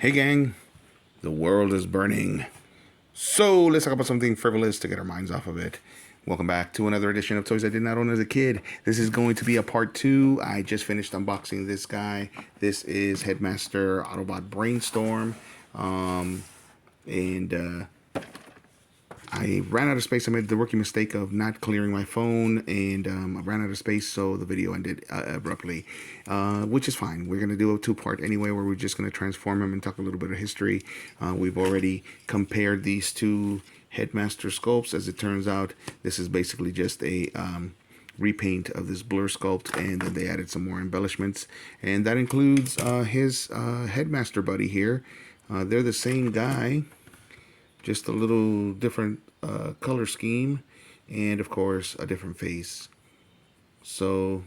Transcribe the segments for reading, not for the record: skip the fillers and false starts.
Hey gang, the world is burning. So let's talk about something frivolous to get our minds off of it. Welcome back to another edition of Toys I Did Not Own as a Kid. This is going to be a part 2. I just finished unboxing this guy. This is Headmaster Autobot Brainstorm. And I ran out of space. I made the rookie mistake of not clearing my phone, and I ran out of space, so the video ended abruptly, which is fine. We're going to do a two-part anyway, where we're just going to transform him and talk a little bit of history. We've already compared these two Headmaster sculpts. As it turns out, this is basically just a repaint of this blur sculpt, and then they added some more embellishments, and that includes his Headmaster buddy here. They're the same guy, just a little different color scheme, and of course a different face. So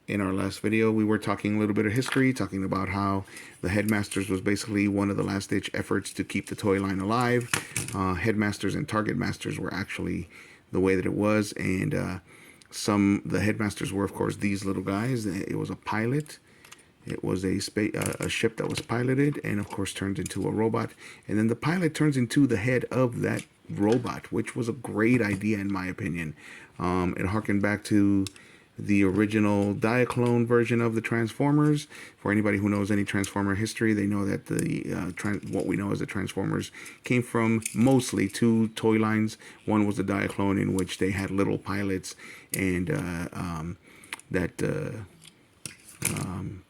in our last video, we were talking a little bit of history, talking about how the Headmasters was basically one of the last-ditch efforts to keep the toy line alive. Headmasters and Target Masters were actually the way that it was, and the Headmasters were, of course, these little guys. It was a pilot. It was a ship that was piloted and, of course, turned into a robot. And then the pilot turns into the head of that robot, which was a great idea, in my opinion. It harkened back to the original Diaclone version of the Transformers. For anybody who knows any Transformer history, they know that what we know as the Transformers came from mostly two toy lines. One was the Diaclone, in which they had little pilots and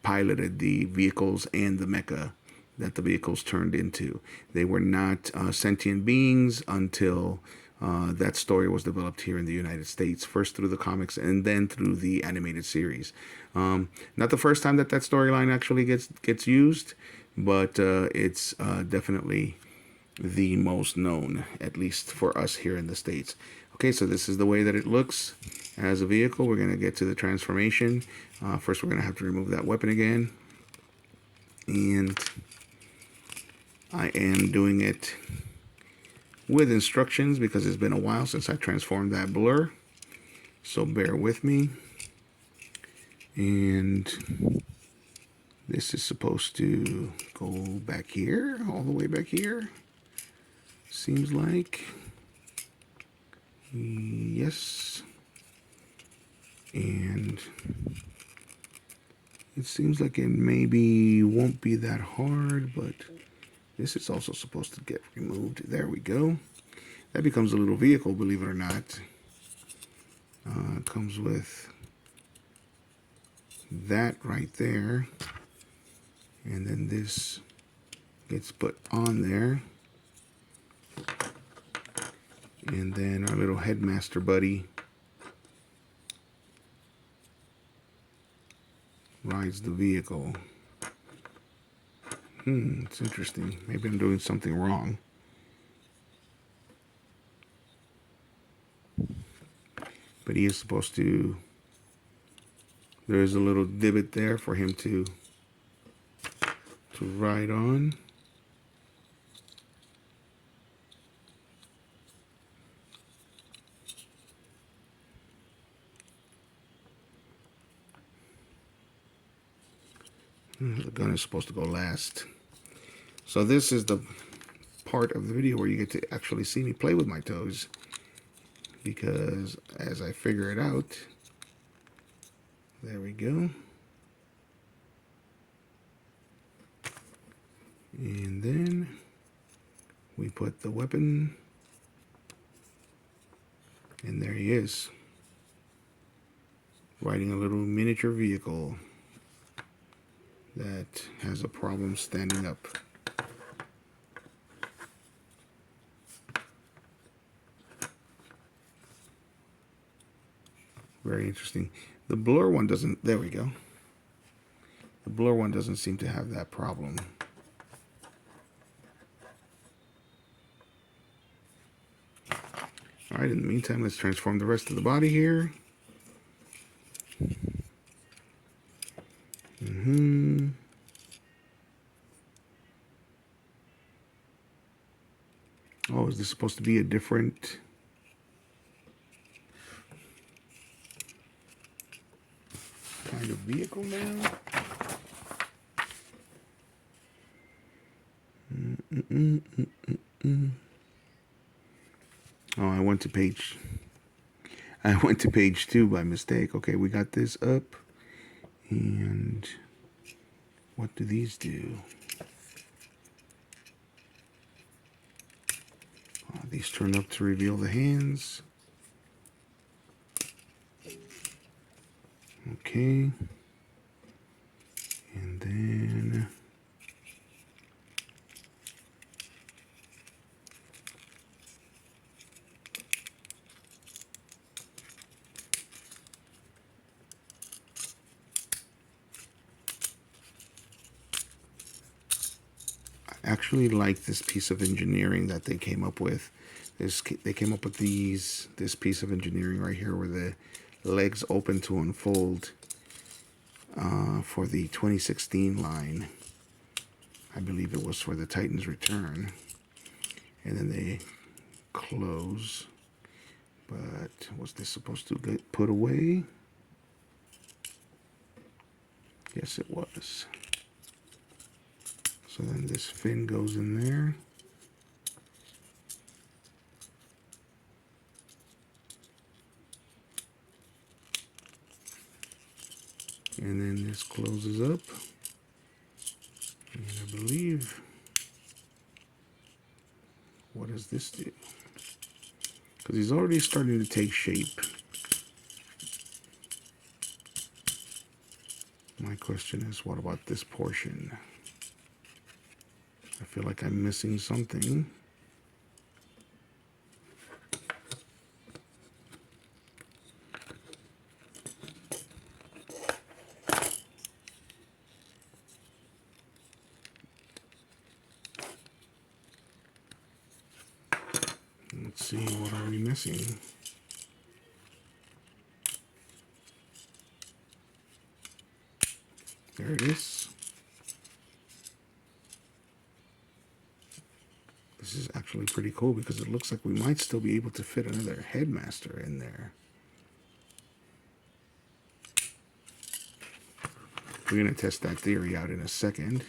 piloted the vehicles and the mecha that the vehicles turned into. They were not sentient beings until that story was developed here in the United States, first through the comics and then through the animated series. Not the first time that storyline actually gets used, but it's definitely the most known, at least for us here in the States. Okay, so this is the way that it looks as a vehicle. We're going to get to the transformation. First, we're going to have to remove that weapon again. And I am doing it with instructions because it's been a while since I transformed that blur. So bear with me. And this is supposed to go back here, all the way back here. Seems like. Yes. And it seems like it maybe won't be that hard, but this is also supposed to get removed. There we go. That becomes a little vehicle, believe it or not. Comes with that right there. And then this gets put on there. And then our little Headmaster buddy rides the vehicle. It's interesting. Maybe I'm doing something wrong. But he is supposed to... There's a little divot there for him to ride on. The gun is supposed to go last. So this is the part of the video where you get to actually see me play with my toes, because as I figure it out, there we go. And then we put the weapon, and there he is, riding a little miniature vehicle that has a problem standing up. Very interesting. The blur one doesn't, there we go. The blur one doesn't seem to have that problem. All right, in the meantime, let's transform the rest of the body here. Oh, is this supposed to be a different... kind of vehicle now? Oh, I went to page 2 by mistake. Okay, we got this up. And what do these do? These turn up to reveal the hands. Okay. And then I actually like this piece of engineering that they came up with. They came up with this piece of engineering right here where the legs open to unfold for the 2016 line. I believe it was for the Titan's Return. And then they close. But was this supposed to get put away? Yes, it was. So then this fin goes in there. And then this closes up. And I believe, what does this do? Because he's already starting to take shape. My question is, what about this portion? I feel like I'm missing something. Let's see, what are we missing? There it is. This is actually pretty cool because it looks like we might still be able to fit another Headmaster in there. We're going to test that theory out in a second.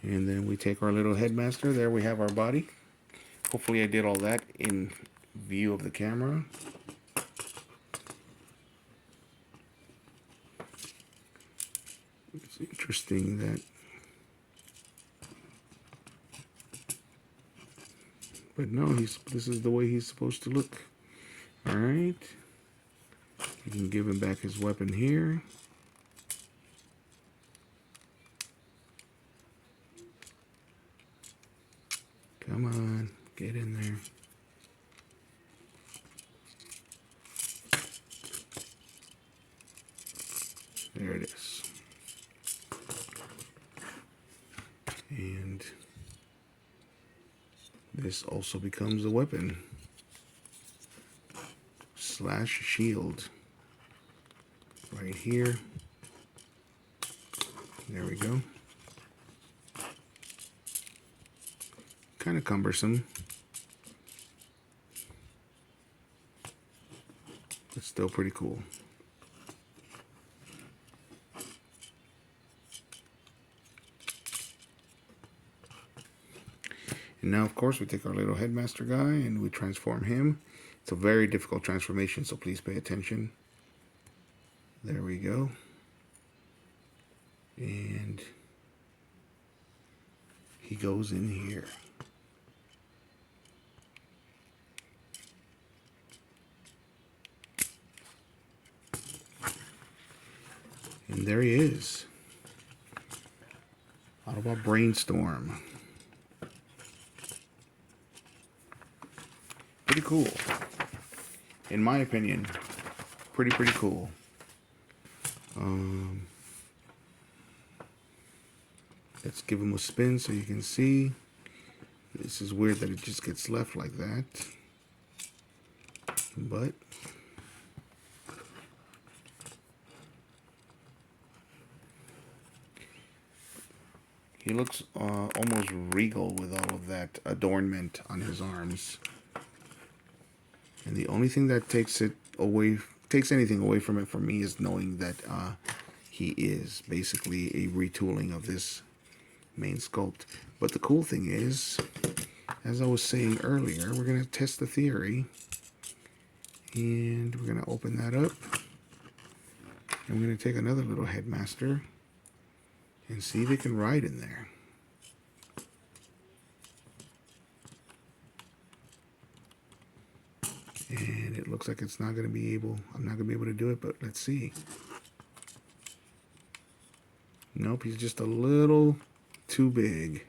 And then we take our little Headmaster. There we have our body. Hopefully I did all that in view of the camera. It's interesting that... But no, this is the way he's supposed to look. Alright. You can give him back his weapon here. Come on, get in there. There it is. And this also becomes a weapon. Slash shield. Right here. There we go. Kind of cumbersome. But still pretty cool. And now, of course, we take our little Headmaster guy and we transform him. It's a very difficult transformation, so please pay attention. There we go. And he goes in here. And there he is. How about Brainstorm? Pretty cool. In my opinion, pretty cool. Let's give him a spin so you can see. This is weird that it just gets left like that. But he looks almost regal with all of that adornment on his arms. And the only thing that takes anything away from it for me is knowing that he is basically a retooling of this main sculpt. But the cool thing is, as I was saying earlier, we're going to test the theory. And we're going to open that up. And we're going to take another little Headmaster and see if it can ride in there. And it looks like it's not going to be able, I'm not going to be able to do it, but let's see. Nope, he's just a little too big.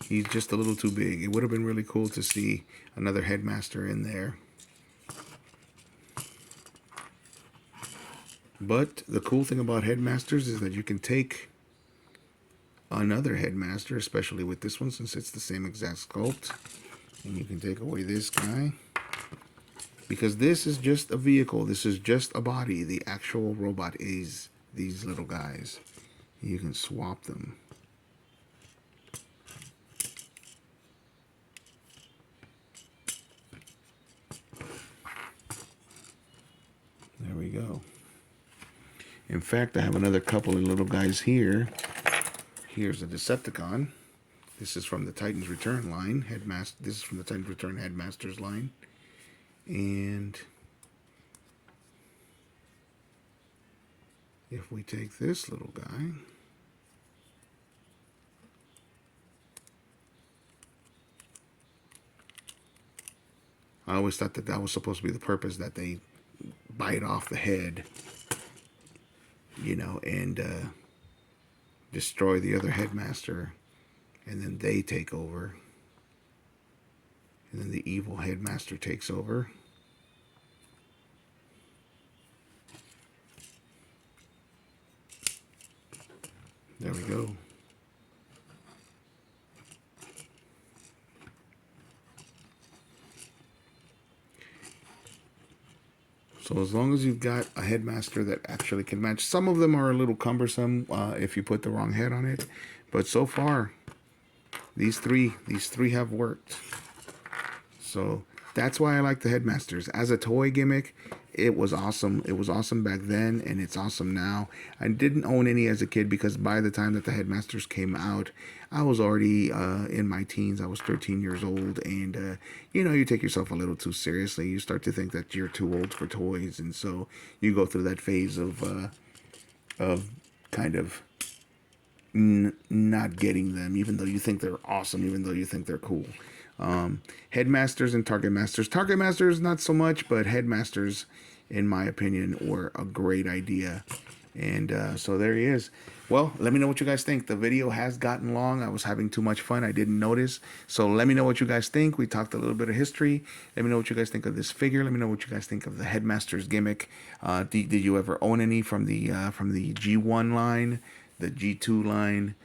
He's just a little too big. It would have been really cool to see another Headmaster in there. But the cool thing about Headmasters is that you can take another Headmaster, especially with this one, since it's the same exact sculpt. And you can take away this guy. Because this is just a vehicle. This is just a body. The actual robot is these little guys. You can swap them. There we go. In fact, I have another couple of little guys here. Here's a Decepticon. This is from the Titans Return line. This is from the Titans Return Headmasters line. And if we take this little guy, I always thought that that was supposed to be the purpose, that they bite off the head, you know, and destroy the other Headmaster, and then they take over, and then the evil Headmaster takes over. There we go. So as long as you've got a Headmaster that actually can match, some of them are a little cumbersome if you put the wrong head on it, but so far these three have worked. So that's why I like the Headmasters as a toy gimmick. It was awesome. It was awesome back then, and it's awesome now. I didn't own any as a kid because by the time that the Headmasters came out, I was already in my teens. I was 13 years old, and you know, you take yourself a little too seriously. You start to think that you're too old for toys, and so you go through that phase of kind of not getting them, even though you think they're awesome, even though you think they're cool. Headmasters and Target Masters. Target Masters, not so much, but Headmasters, in my opinion, were a great idea. And so there he is. Well, let me know what you guys think. The video has gotten long. I was having too much fun. I didn't notice. So let me know what you guys think. We talked a little bit of history. Let me know what you guys think of this figure. Let me know what you guys think of the Headmasters gimmick. Did you ever own any from the G1 line, the G2 line?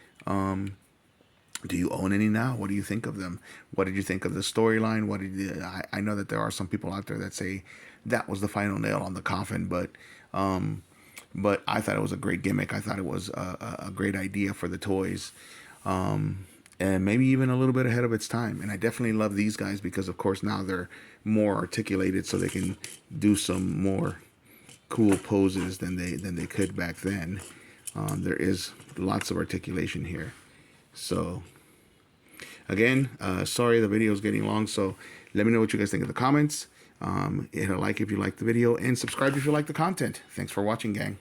Do you own any now? What do you think of them? What did you think of the storyline? What did you, I know that there are some people out there that say that was the final nail on the coffin, but I thought it was a great gimmick. I thought it was a great idea for the toys, and maybe even a little bit ahead of its time. And I definitely love these guys because, of course, now they're more articulated, so they can do some more cool poses than they could back then. There is lots of articulation here. So, again, sorry the video is getting long, so let me know what you guys think in the comments. Hit a like if you like the video, and subscribe if you like the content. Thanks for watching, gang.